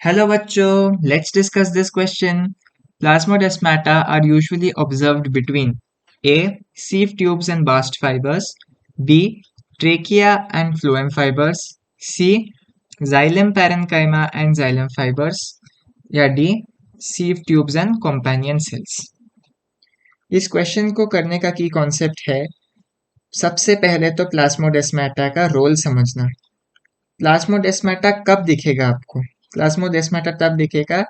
Hello bachcho, let's discuss this question. Plasmodesmata are usually observed between A. Sieve tubes and bast fibers, B. Trachea and phloem fibers, C. Xylem parenchyma and xylem fibers, या D. Sieve tubes and companion cells. इस question को करने का की concept है सबसे पहले तो प्लाज्मोडेस्माटा का रोल समझना। प्लाज्मोडेस्माटा कब दिखेगा आपको? प्लाज्मोडेस्माटा तब दिखेगा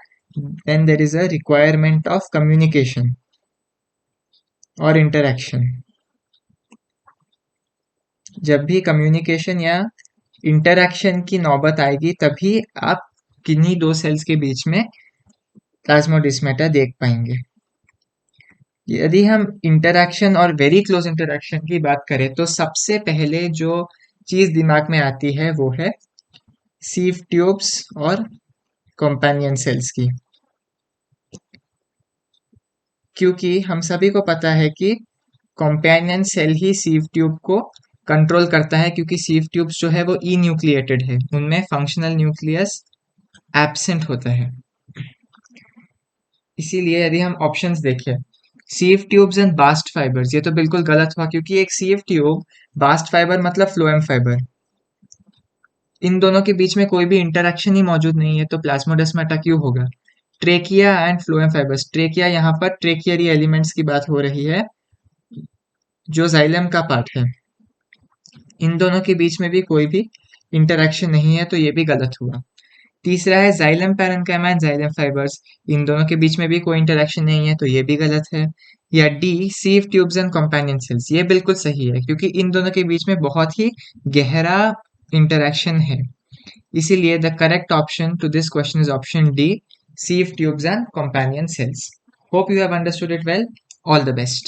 when there is a requirement of communication और interaction। जब भी कम्युनिकेशन या इंटरैक्शन की नौबत आएगी तभी आप किन्हीं दो सेल्स के बीच में प्लाज्मोडेस्माटा देख पाएंगे। यदि हम इंटरैक्शन और वेरी क्लोज इंटरैक्शन की बात करें तो सबसे पहले जो चीज दिमाग में आती है वो है सीव ट्यूब्स और कंपेनियन सेल्स की, क्योंकि हम सभी को पता है कि कंपेनियन सेल ही सीव ट्यूब को कंट्रोल करता है, क्योंकि सीव ट्यूब्स जो है वो ई न्यूक्लिएटेड है, उनमें फंक्शनल न्यूक्लियस एब्सेंट होता है। इसीलिए यदि हम ऑप्शंस देखें sieve tubes and bast fibres, ये तो बिल्कुल गलत हुआ, क्योंकि एक सीव ट्यूब, बास्ट फाइबर मतलब फ्लोएम फाइबर, इन दोनों के बीच में कोई भी इंटरेक्शन ही मौजूद नहीं है, तो प्लाज्मोडेस्माटा क्यों होगा? Trachea and phloem fibres, trachea यहाँ पर ट्रेकियरी एलिमेंट्स की बात हो रही है जो जाइलम का पार्ट है, इन दोनों के बीच में भी कोई भी इंटरेक्शन नहीं है, तो ये भी गलत हुआ। तीसरा है xylem parenchyma and xylem fibres, इन दोनों के बीच में भी कोई इंटरेक्शन नहीं है, तो ये भी गलत है। या D sieve tubes and companion cells, ये बिल्कुल सही है, क्योंकि इन दोनों के बीच में बहुत ही गहरा इंटरेक्शन है। इसीलिए the correct option to this question is option D, sieve tubes and companion cells. Hope you have understood it well. All the best.